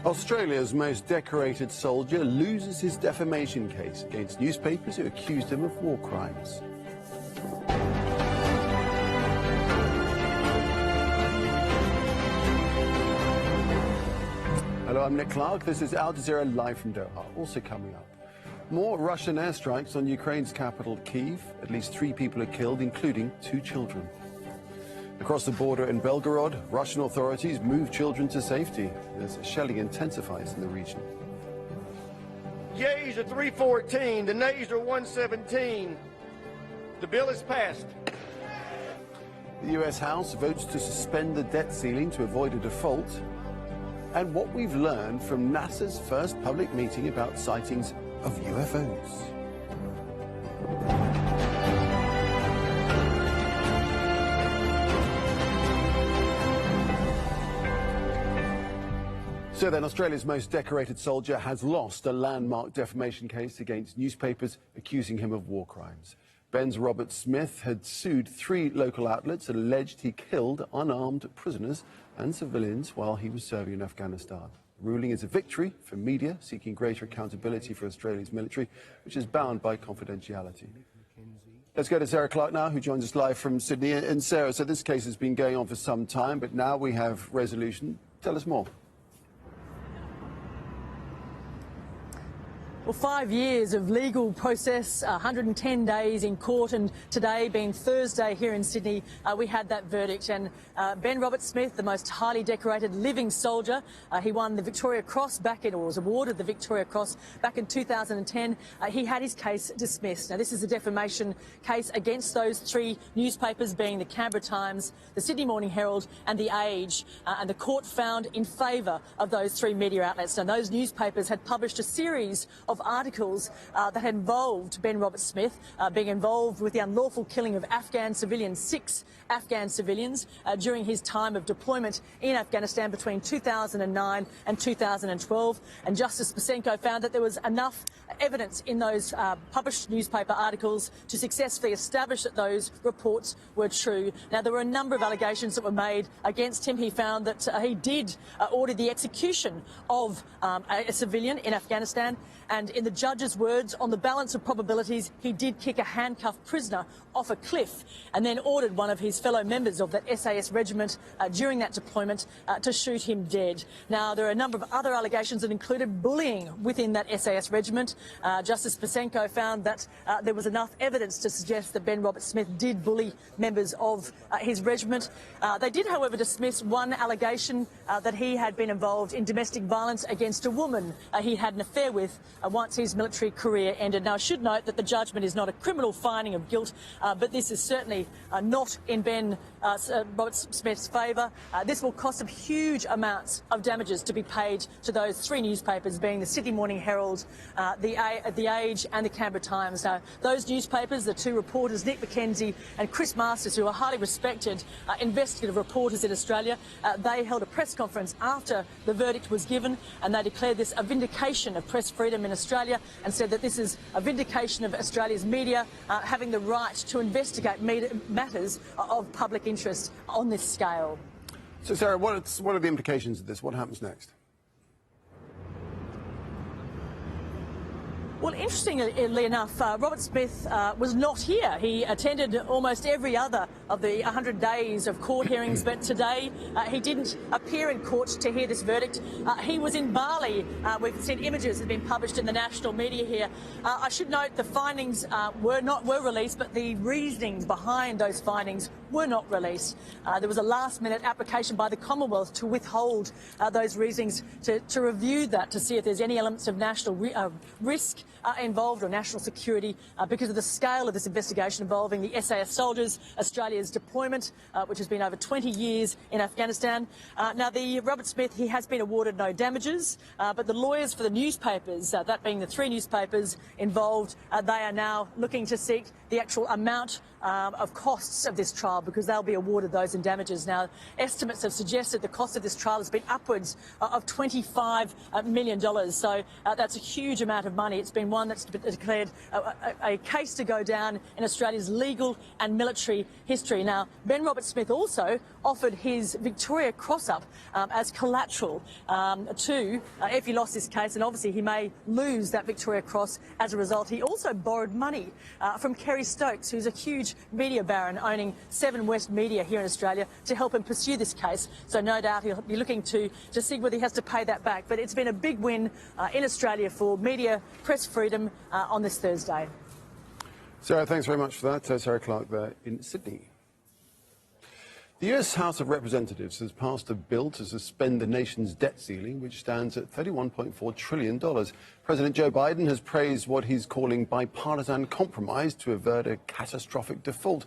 Australia's most decorated soldier loses his defamation case against newspapers who accused him of war crimes. Hello, I'm Nick Clark. This is Al Jazeera live from Doha. Also coming up, more Russian airstrikes on Ukraine's capital, Kyiv. At least 3 people are killed, including 2 children. Across the border in Belgorod, Russian authorities move children to safety as shelling intensifies in the region. Yeas are 314, the nays are 117. The bill is passed. The US House votes to suspend the debt ceiling to avoid a default. And what we've learned from NASA's first public meeting about sightings of UFOs. So then, Australia's most decorated soldier has lost a landmark defamation case against newspapers accusing him of war crimes. Ben Roberts-Smith had sued 3 local outlets and alleged he killed unarmed prisoners and civilians while he was serving in Afghanistan. The ruling is a victory for media seeking greater accountability for Australia's military, which is bound by confidentiality. Let's go to Sarah Clark now, who joins us live from Sydney. And Sarah, so this case has been going on for some time, but now we have resolution. Tell us more. Well, 5 years of legal process, 110 days in court, and today being Thursday here in Sydney, we had that verdict. And Ben Roberts-Smith, the most highly decorated living soldier, he won the Victoria Cross or was awarded the Victoria Cross back in 2010. He had his case dismissed. Now, this is a defamation case against those 3 newspapers, being the Canberra Times, the Sydney Morning Herald and the Age. And the court found in favour of those 3 media outlets. And those newspapers had published a series of articles that had involved Ben Roberts-Smith being involved with the unlawful killing of Afghan civilians, 6 Afghan civilians during his time of deployment in Afghanistan between 2009 and 2012. And Justice Pasenko found that there was enough evidence in those published newspaper articles to successfully establish that those reports were true. Now, there were a number of allegations that were made against him. He found that he did order the execution of a civilian in Afghanistan. And in the judge's words, on the balance of probabilities, he did kick a handcuffed prisoner off a cliff and then ordered one of his fellow members of that SAS regiment during that deployment to shoot him dead. Now, there are a number of other allegations that included bullying within that SAS regiment. Justice Pasenko found that there was enough evidence to suggest that Ben Roberts-Smith did bully members of his regiment. They did, however, dismiss one allegation that he had been involved in domestic violence against a woman he had an affair with once his military career ended. Now, I should note that the judgment is not a criminal finding of guilt, but this is certainly not in Ben Roberts-Smith's favour. This will cost him huge amounts of damages to be paid to those 3 newspapers, being the Sydney Morning Herald, the Age and the Canberra Times. Now, those newspapers, the 2 reporters, Nick McKenzie and Chris Masters, who are highly respected investigative reporters in Australia, they held a press conference after the verdict was given, and they declared this a vindication of press freedom in Australia and said that this is a vindication of Australia's media having the right to investigate matters of public interest on this scale. So, Sarah, what are the implications of this? What happens next? Well, interestingly enough, Roberts-Smith was not here. He attended almost every other of the 100 days of court hearings, but today he didn't appear in court to hear this verdict. He was in Bali. We've seen images that have been published in the national media here. I should note the findings were released, but the reasonings behind those findings were not released. There was a last-minute application by the Commonwealth to withhold those reasonings, to review that, to see if there's any elements of national risk involved or national security because of the scale of this investigation involving the SAS soldiers, Australia's deployment, which has been over 20 years in Afghanistan. Now, the Roberts-Smith, he has been awarded no damages, but the lawyers for the newspapers, that being the 3 newspapers involved, they are now looking to seek the actual amount of costs of this trial, because they'll be awarded those in damages. Now, estimates have suggested the cost of this trial has been upwards of $25 million, so that's a huge amount of money. It's been one that's declared a case to go down in Australia's legal and military history. Now, Ben Roberts-Smith also offered his Victoria Cross up as collateral if he lost this case, and obviously he may lose that Victoria Cross as a result. He also borrowed money from Kerry Stokes, who's a huge media baron owning 7 West Media here in Australia, to help him pursue this case. So no doubt he'll be looking to see whether he has to pay that back. But it's been a big win in Australia for media, press freedom on this Thursday. Sarah, thanks very much for that. Sarah Clark there in Sydney. The US House of Representatives has passed a bill to suspend the nation's debt ceiling, which stands at $31.4 trillion. President Joe Biden has praised what he's calling bipartisan compromise to avert a catastrophic default.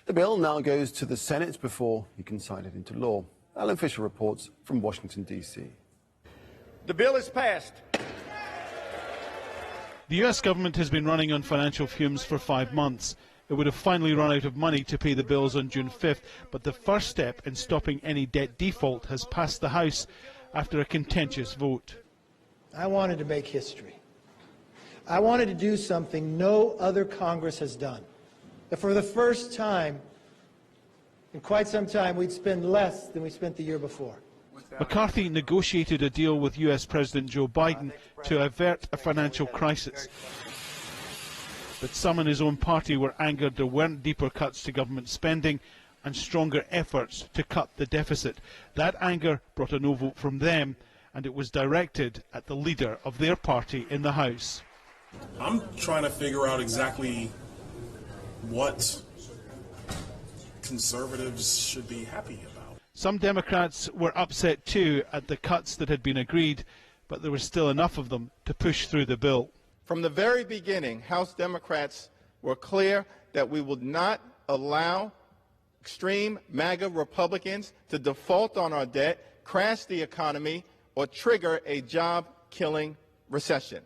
The bill now goes to the Senate before he can sign it into law. Alan Fisher reports from Washington, D.C. The bill is passed. The US government has been running on financial fumes for 5 months. It would have finally run out of money to pay the bills on June 5th, but the first step in stopping any debt default has passed the House after a contentious vote. I wanted to make history. I wanted to do something no other Congress has done. That for the first time in quite some time, we'd spend less than we spent the year before. McCarthy negotiated a deal with US President Joe Biden to avert a financial crisis. But some in his own party were angered there weren't deeper cuts to government spending and stronger efforts to cut the deficit. That anger brought a no vote from them, and it was directed at the leader of their party in the House. I'm trying to figure out exactly what conservatives should be happy about. Some Democrats were upset too at the cuts that had been agreed, but there was still enough of them to push through the bill. From the very beginning, House Democrats were clear that we would not allow extreme MAGA Republicans to default on our debt, crash the economy, or trigger a job-killing recession.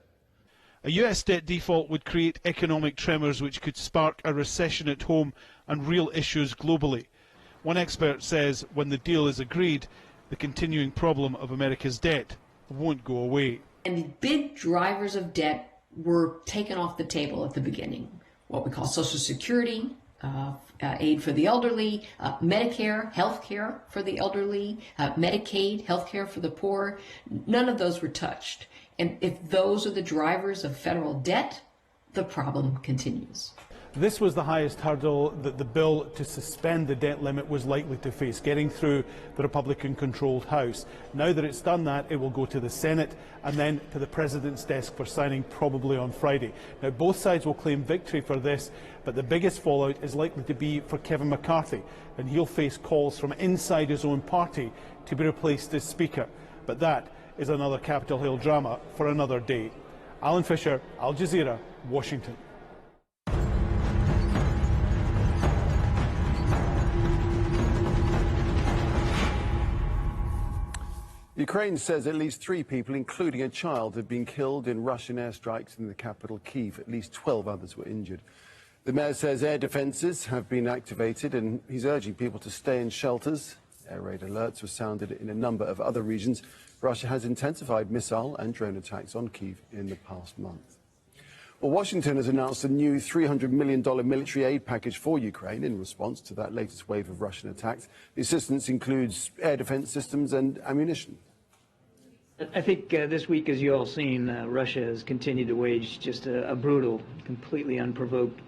A US debt default would create economic tremors which could spark a recession at home and real issues globally. One expert says when the deal is agreed, the continuing problem of America's debt won't go away. And the big drivers of debt were taken off the table at the beginning. What we call Social Security, aid for the elderly, Medicare, health care for the elderly, Medicaid, health care for the poor. None of those were touched. And if those are the drivers of federal debt, the problem continues. This was the highest hurdle that the bill to suspend the debt limit was likely to face, getting through the Republican-controlled House. Now that it's done that, it will go to the Senate and then to the President's desk for signing probably on Friday. Now, both sides will claim victory for this, but the biggest fallout is likely to be for Kevin McCarthy, and he'll face calls from inside his own party to be replaced as Speaker. But that is another Capitol Hill drama for another day. Alan Fisher, Al Jazeera, Washington. Ukraine says at least 3 people, including a child, have been killed in Russian airstrikes in the capital, Kyiv. At least 12 others were injured. The mayor says air defences have been activated, and he's urging people to stay in shelters. Air raid alerts were sounded in a number of other regions. Russia has intensified missile and drone attacks on Kyiv in the past month. Well, Washington has announced a new $300 million military aid package for Ukraine in response to that latest wave of Russian attacks. The assistance includes air defense systems and ammunition. I think this week, as you all seen, Russia has continued to wage just a brutal, completely unprovoked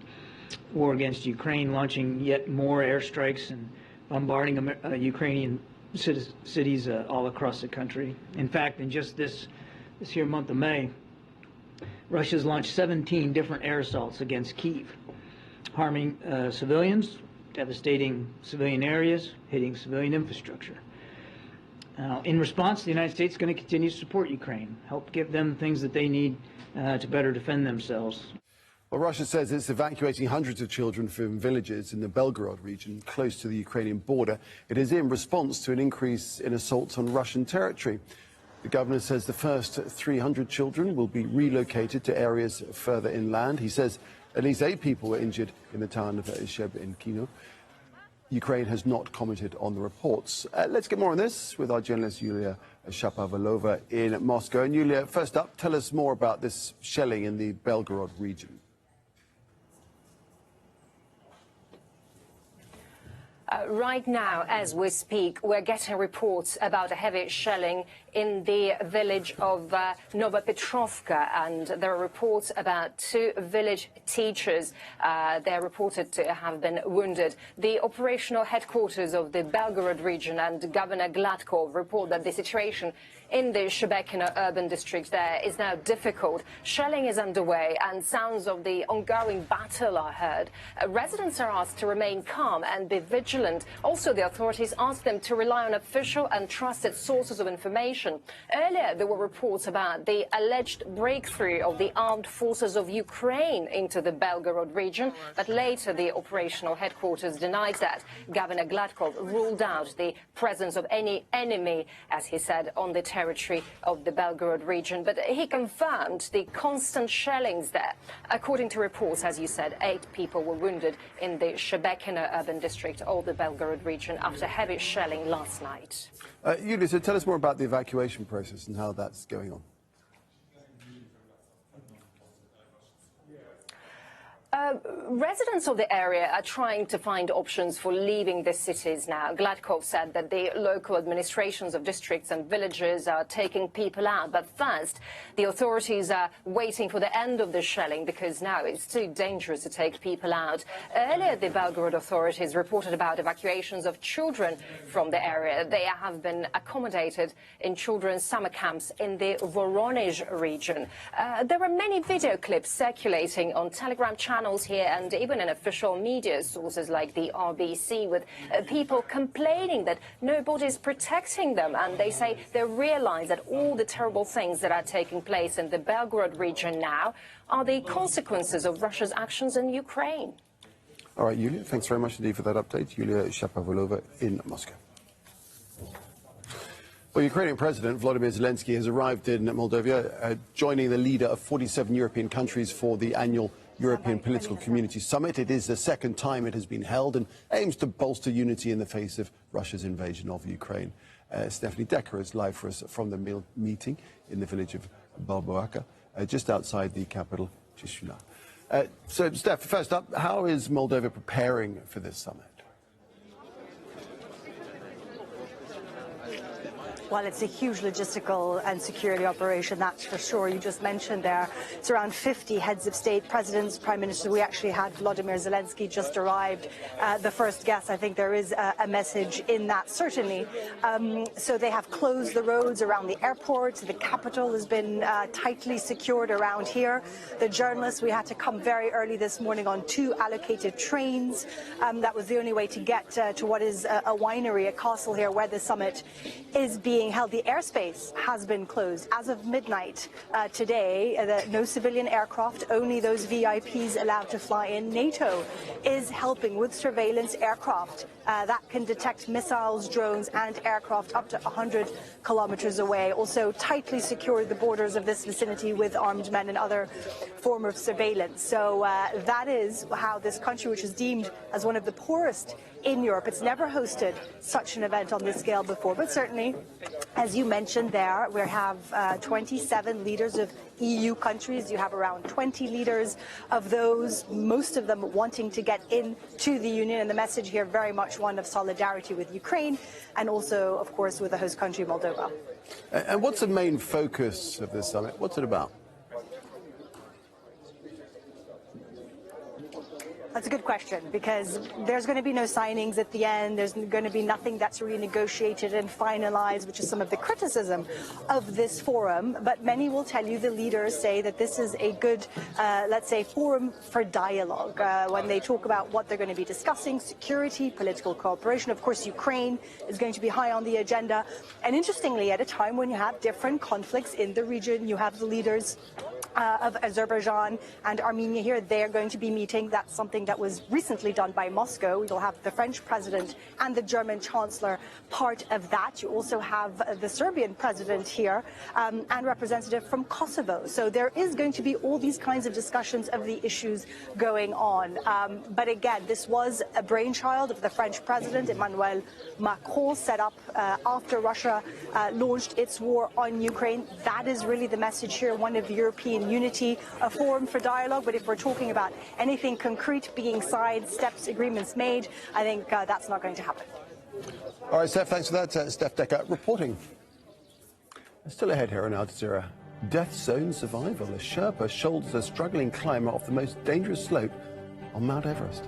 war against Ukraine, launching yet more airstrikes and bombarding Ukrainian cities all across the country. In fact, in just this here month of May, Russia's launched 17 different air assaults against Kyiv, harming civilians, devastating civilian areas, hitting civilian infrastructure. In response, the United States is going to continue to support Ukraine, help give them things that they need to better defend themselves. Well, Russia says it's evacuating hundreds of children from villages in the Belgorod region, close to the Ukrainian border. It is in response to an increase in assaults on Russian territory. The governor says the first 300 children will be relocated to areas further inland. He says at least 8 people were injured in the town of Shebekino. Ukraine has not commented on the reports. Let's get more on this with our journalist Yulia Shapovalova in Moscow. And Yulia, first up, tell us more about this shelling in the Belgorod region. Right now, as we speak, we're getting reports about a heavy shelling in the village of Novopetrovka, and there are reports about 2 village teachers. They're reported to have been wounded. The operational headquarters of the Belgorod region and Governor Gladkov report that the situation in the Shebekino urban district there is now difficult. Shelling is underway and sounds of the ongoing battle are heard. Residents are asked to remain calm and be vigilant. Also, the authorities asked them to rely on official and trusted sources of information. Earlier, there were reports about the alleged breakthrough of the armed forces of Ukraine into the Belgorod region, but later the operational headquarters denied that. Governor Gladkov ruled out the presence of any enemy, as he said, on the territory of the Belgorod region, but he confirmed the constant shellings there. According to reports, as you said, 8 people were wounded in the Shebekino urban district of the Belgorod region after heavy shelling last night. Yulia, so tell us more about the evacuation process and how that's going on. Residents of the area are trying to find options for leaving the cities now. Gladkov said that the local administrations of districts and villages are taking people out. But first, the authorities are waiting for the end of the shelling because now it's too dangerous to take people out. Earlier, the Belgorod authorities reported about evacuations of children from the area. They have been accommodated in children's summer camps in the Voronezh region. There are many video clips circulating on Telegram channels here and even in official media sources like the RBC with people complaining that nobody's protecting them, and they say they realize that all the terrible things that are taking place in the Belgorod region now are the consequences of Russia's actions in Ukraine. All right, Yulia, thanks very much indeed for that update. Yulia Shapovalova in Moscow. Well, Ukrainian President Volodymyr Zelensky has arrived in Moldova, joining the leader of 47 European countries for the annual European Political Community Summit. It is the second time it has been held and aims to bolster unity in the face of Russia's invasion of Ukraine. Stephanie Decker is live for us from the meeting in the village of Balboaca, just outside the capital, Chisinau. So, Steph, first up, how is Moldova preparing for this summit? Well, it's a huge logistical and security operation, that's for sure. You just mentioned there, it's around 50 heads of state, presidents, prime ministers. We actually had Volodymyr Zelensky just arrived, the first guest. I think there is a message in that, certainly. So they have closed the roads around the airport. The capital has been tightly secured around here. The journalists, we had to come very early this morning on 2 allocated trains. That was the only way to get to what is a winery, a castle here where the summit is being held. The airspace has been closed as of midnight today. No civilian aircraft, only those VIPs allowed to fly in. NATO is helping with surveillance aircraft that can detect missiles, drones and aircraft up to 100 kilometers away. Also tightly secured the borders of this vicinity with armed men and other form of surveillance. So that is how this country, which is deemed as one of the poorest in Europe, it's never hosted such an event on this scale before, but certainly, as you mentioned there, we have 27 leaders of EU countries. You have around 20 leaders of those, most of them wanting to get into the Union, and the message here very much one of solidarity with Ukraine and also, of course, with the host country, Moldova. And what's the main focus of this summit? What's it about? That's a good question, because there's going to be no signings at the end. There's going to be nothing that's renegotiated and finalized, which is some of the criticism of this forum. But many will tell you, the leaders say that this is a good, let's say, forum for dialogue. When they talk about what they're going to be discussing, security, political cooperation, of course, Ukraine is going to be high on the agenda. And interestingly, at a time when you have different conflicts in the region, you have the leaders of Azerbaijan and Armenia here. They're going to be meeting. That's something that was recently done by Moscow. You'll have the French president and the German chancellor part of that. You also have the Serbian president here and representative from Kosovo. So there is going to be all these kinds of discussions of the issues going on. But again, this was a brainchild of the French president, Emmanuel Macron, set up after Russia launched its war on Ukraine. That is really the message here, one of European unity, a forum for dialogue. But if we're talking about anything concrete being signed, steps, agreements made, I think that's not going to happen. All right, Steph, thanks for that. Steph Decker reporting. Still ahead here on Al Jazeera. Death zone survival. A Sherpa shoulders a struggling climber off the most dangerous slope on Mount Everest.